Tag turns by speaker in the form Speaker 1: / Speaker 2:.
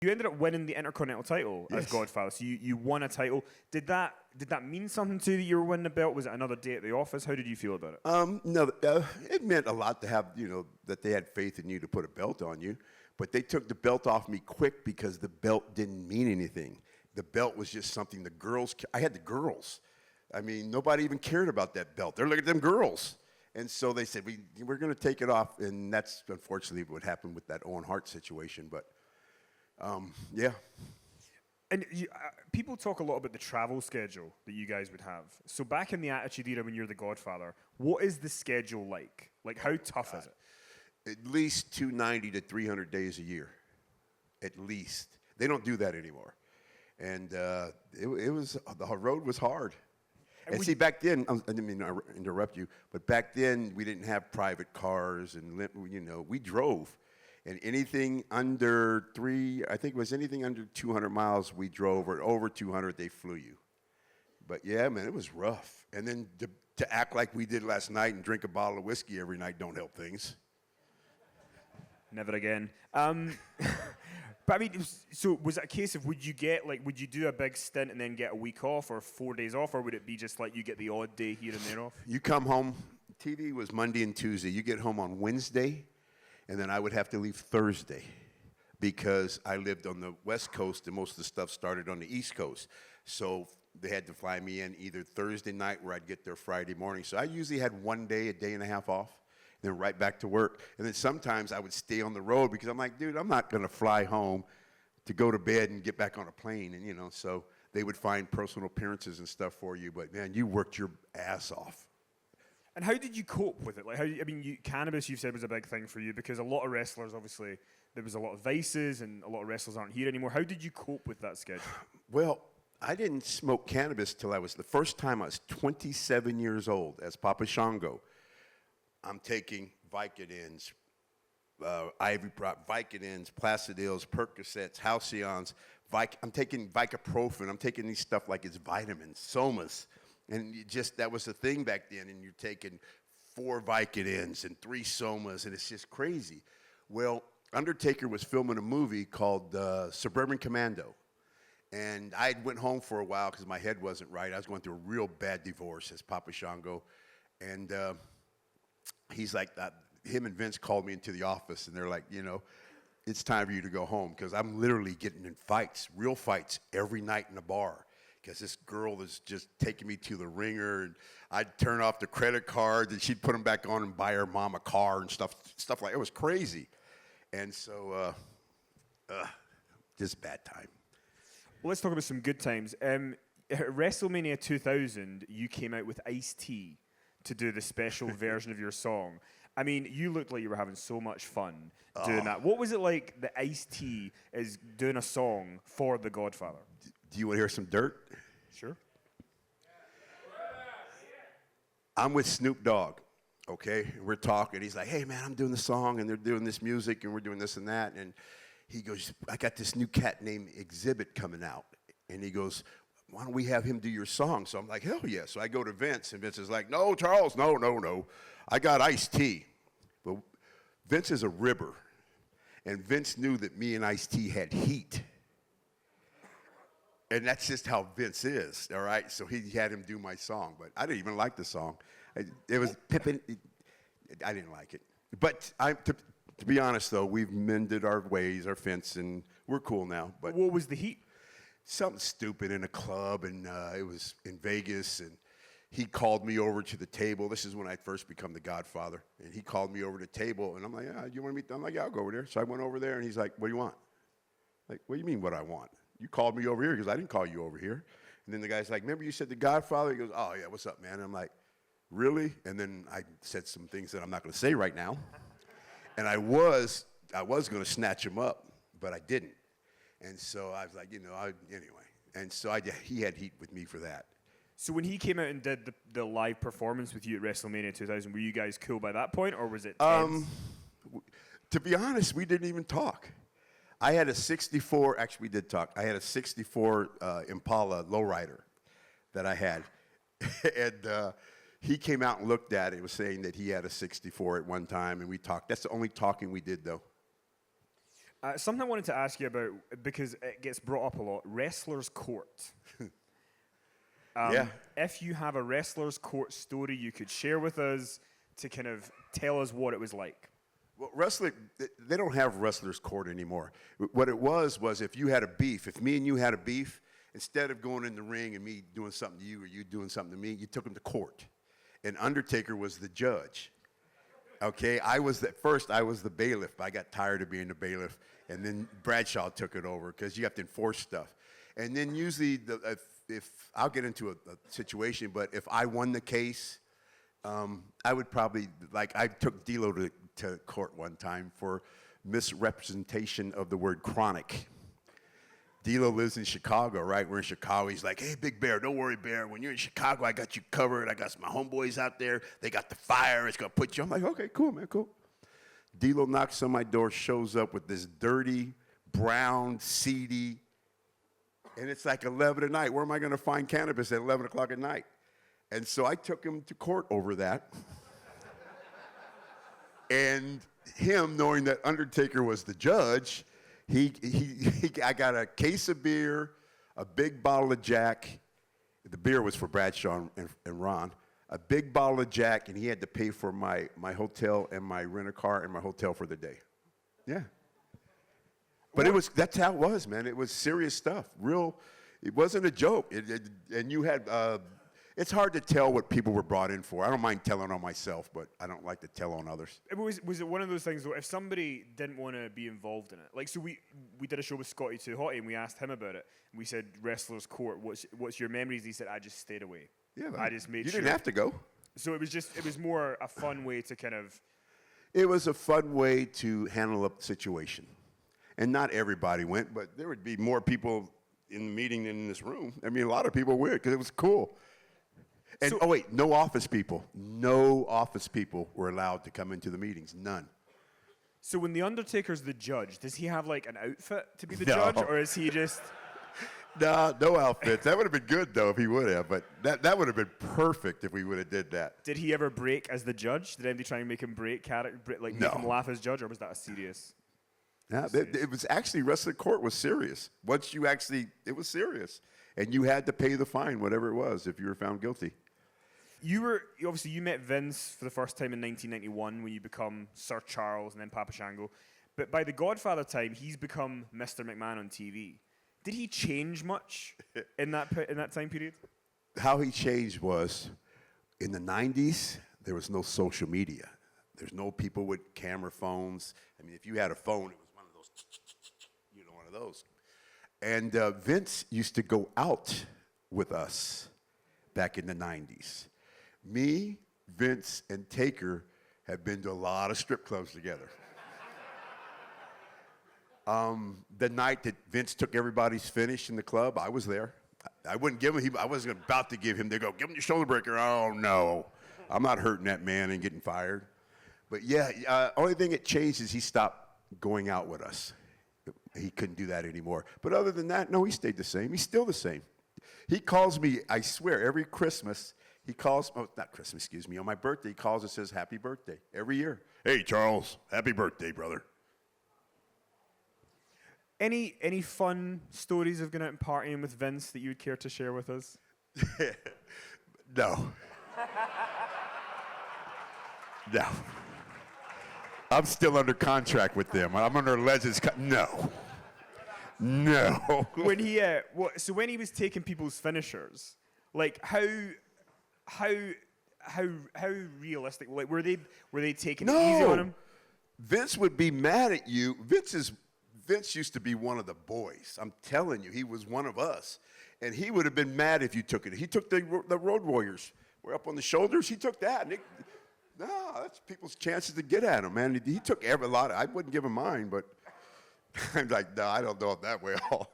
Speaker 1: You ended up winning the Intercontinental title as Godfather. So you won a title. Did that mean something to you that you were winning the belt? Was it another day at the office? How did you feel about it?
Speaker 2: No, it meant a lot to have, that they had faith in you to put a belt on you. But they took the belt off me quick because the belt didn't mean anything. The belt was just something the girls, I had the girls. I mean, nobody even cared about that belt. They're looking at them girls. And so they said, we're going to take it off. And that's unfortunately what happened with that Owen Hart situation. But yeah.
Speaker 1: And people talk a lot about the travel schedule that you guys would have. So back in the Attitude Era when you're the Godfather, what is the schedule like? Like, how tough is it?
Speaker 2: At least 290 to 300 days a year. At least. They don't do that anymore. And the road was hard. And see, back then, I didn't mean to interrupt you, but back then we didn't have private cars, and we drove. And anything under anything under 200 miles we drove, or over 200 they flew you. But yeah, man, it was rough. And then to act like we did last night and drink a bottle of whiskey every night don't help things.
Speaker 1: Never again. But I mean, so was it a case of would you do a big stint and then get a week off or 4 days off, or would it be just like you get the odd day here and there off?
Speaker 2: You come home, TV was Monday and Tuesday. You get home on Wednesday, and then I would have to leave Thursday because I lived on the West Coast and most of the stuff started on the East Coast. So they had to fly me in either Thursday night where I'd get there Friday morning. So I usually had 1 day, a day and a half off. Then right back to work. And then sometimes I would stay on the road because I'm like, dude, I'm not going to fly home to go to bed and get back on a plane. And, so they would find personal appearances and stuff for you. But, man, you worked your ass off.
Speaker 1: And how did you cope with it? Like, cannabis, you've said, was a big thing for you because a lot of wrestlers, obviously, there was a lot of vices and a lot of wrestlers aren't here anymore. How did you cope with that schedule?
Speaker 2: Well, I didn't smoke cannabis till the first time I was 27 years old as Papa Shango. I'm taking Vicodins, Ivory Prop, Vicodins, Placidils, Percocets, Halcyons. I'm taking Vicaprofen. I'm taking these stuff like it's vitamins, Somas. And that was the thing back then. And you're taking 4 Vicodins and 3 Somas, and it's just crazy. Well, Undertaker was filming a movie called Suburban Commando. And I went home for a while because my head wasn't right. I was going through a real bad divorce as Papa Shango. And he's like, him and Vince called me into the office, and they're like, it's time for you to go home because I'm literally getting in fights, real fights, every night in the bar because this girl is just taking me to the ringer, and I'd turn off the credit card, and she'd put them back on and buy her mom a car and stuff like that. It was crazy. And so just bad time.
Speaker 1: Well, let's talk about some good times. At WrestleMania 2000, you came out with Ice-T to do the special version of your song. I mean, you looked like you were having so much fun doing that. What was it like, the Ice-T is doing a song for The Godfather?
Speaker 2: Do you want to hear some dirt?
Speaker 1: Sure.
Speaker 2: I'm with Snoop Dogg, okay? We're talking. He's like, hey, man, I'm doing the song, and they're doing this music, and we're doing this and that. And he goes, I got this new cat named Exhibit coming out. And he goes, why don't we have him do your song? So I'm like, hell yeah. So I go to Vince, and Vince is like, no, Charles, no. I got Ice-T. But Vince is a ribber, and Vince knew that me and Ice-T had heat. And that's just how Vince is, all right? So he had him do my song, but I didn't even like the song. It was Pippin. I didn't like it. But to be honest, though, we've mended our ways, our fence, and we're cool now. But
Speaker 1: what was the heat?
Speaker 2: Something stupid in a club, and it was in Vegas, and he called me over to the table. This is when I first become the Godfather, and he called me over to the table, and I'm like, you want to meet? I'm like, yeah, I'll go over there. So I went over there, and he's like, what do you want? Like, what do you mean what I want? You called me over here because I didn't call you over here. And then the guy's like, remember you said the Godfather? He goes, oh, yeah, what's up, man? And I'm like, really? And then I said some things that I'm not going to say right now. And I was going to snatch him up, but I didn't. And so I was like, anyway. And so he had heat with me for that.
Speaker 1: So when he came out and did the live performance with you at WrestleMania 2000, were you guys cool by that point, or was it tense?
Speaker 2: To be honest, we didn't even talk. I had a 64, actually we did talk. I had a 64 Impala lowrider that I had. And he came out and looked at it, was saying that he had a 64 at one time, and we talked. That's the only talking we did, though.
Speaker 1: Something I wanted to ask you about, because it gets brought up a lot, wrestler's court.
Speaker 2: Yeah.
Speaker 1: If you have a wrestler's court story you could share with us to kind of tell us what it was like.
Speaker 2: Well, wrestling, they don't have wrestler's court anymore. What it was if you had a beef, if me and you had a beef, instead of going in the ring and me doing something to you or you doing something to me, you took him to court. And Undertaker was the judge. Okay, at first I was the bailiff, but I got tired of being the bailiff, and then Bradshaw took it over because you have to enforce stuff. And then usually, if I'll get into a situation, but if I won the case, I would probably, like I took D'Lo to court one time for misrepresentation of the word chronic. D'Lo lives in Chicago, right? We're in Chicago. He's like, hey, Big Bear, don't worry, Bear. When you're in Chicago, I got you covered. I got my homeboys out there. They got the fire. It's going to put you. I'm like, okay, cool, man, cool. D'Lo knocks on my door, shows up with this dirty, brown, seedy, and it's like 11 at night. Where am I going to find cannabis at 11 o'clock at night? And so I took him to court over that. And him, knowing that Undertaker was the judge, I got a case of beer, a big bottle of Jack. The beer was for Bradshaw and Ron. A big bottle of Jack, and he had to pay for my hotel and my rent-a-car and my hotel for the day. Yeah. But that's how it was, man. It was serious stuff. It wasn't a joke. And you had, it's hard to tell what people were brought in for. I don't mind telling on myself, but I don't like to tell on others.
Speaker 1: Was it one of those things, though, if somebody didn't want to be involved in it? Like, so we did a show with Scotty Too Hotty, and we asked him about it. And we said, wrestler's court, what's your memories? He said, I just stayed away.
Speaker 2: Yeah,
Speaker 1: I just made
Speaker 2: sure.
Speaker 1: You
Speaker 2: didn't have to go.
Speaker 1: So it was more a fun way to kind of...
Speaker 2: It was a fun way to handle a situation. And not everybody went, but there would be more people in the meeting than in this room. I mean, a lot of people went because it was cool. And, no office people. No office people were allowed to come into the meetings. None.
Speaker 1: So when The Undertaker's the judge, does he have, like, an outfit to be the
Speaker 2: No.
Speaker 1: judge? Or is he just...
Speaker 2: No outfits. That would have been good, though, if he would have. But that would have been perfect if we would have did that.
Speaker 1: Did he ever break as the judge? Did anybody try and make him break character, like make him laugh as judge, or was that a serious?
Speaker 2: Yeah, it was actually, wrestling court was serious. It was serious. And you had to pay the fine, whatever it was, if you were found guilty.
Speaker 1: You met Vince for the first time in 1991 when you become Sir Charles and then Papa Shango. But by the Godfather time, he's become Mr. McMahon on TV. Did he change much in that time period?
Speaker 2: How he changed was, in the 90s, there was no social media. There's no people with camera phones. I mean, if you had a phone, it was one of those, one of those. And Vince used to go out with us back in the 90s. Me, Vince, and Taker have been to a lot of strip clubs together. The night that Vince took everybody's finish in the club, I was there. I wouldn't give him, I wasn't about to give him, they go, give him your shoulder breaker. Oh, no. I'm not hurting that man and getting fired. But yeah, only thing that changed is he stopped going out with us. He couldn't do that anymore. But other than that, no, he stayed the same. He's still the same. He calls me, I swear, every Christmas, not Christmas, excuse me, on my birthday, he calls and says, happy birthday, every year. Hey, Charles, happy birthday, brother.
Speaker 1: Any fun stories of going out and partying with Vince that you would care to share with us?
Speaker 2: No. No. I'm still under contract with them. I'm under Legends. No. No.
Speaker 1: When he was taking people's finishers, like how realistic? Like were they taking it easy on him?
Speaker 2: Vince would be mad at you. Vince used to be one of the boys. I'm telling you, he was one of us. And he would have been mad if you took it. He took the Road Warriors. We're up on the shoulders. He took that. And that's people's chances to get at him, man. He took a lot. I wouldn't give him mine, but I'm like, no, I don't know it that way at all.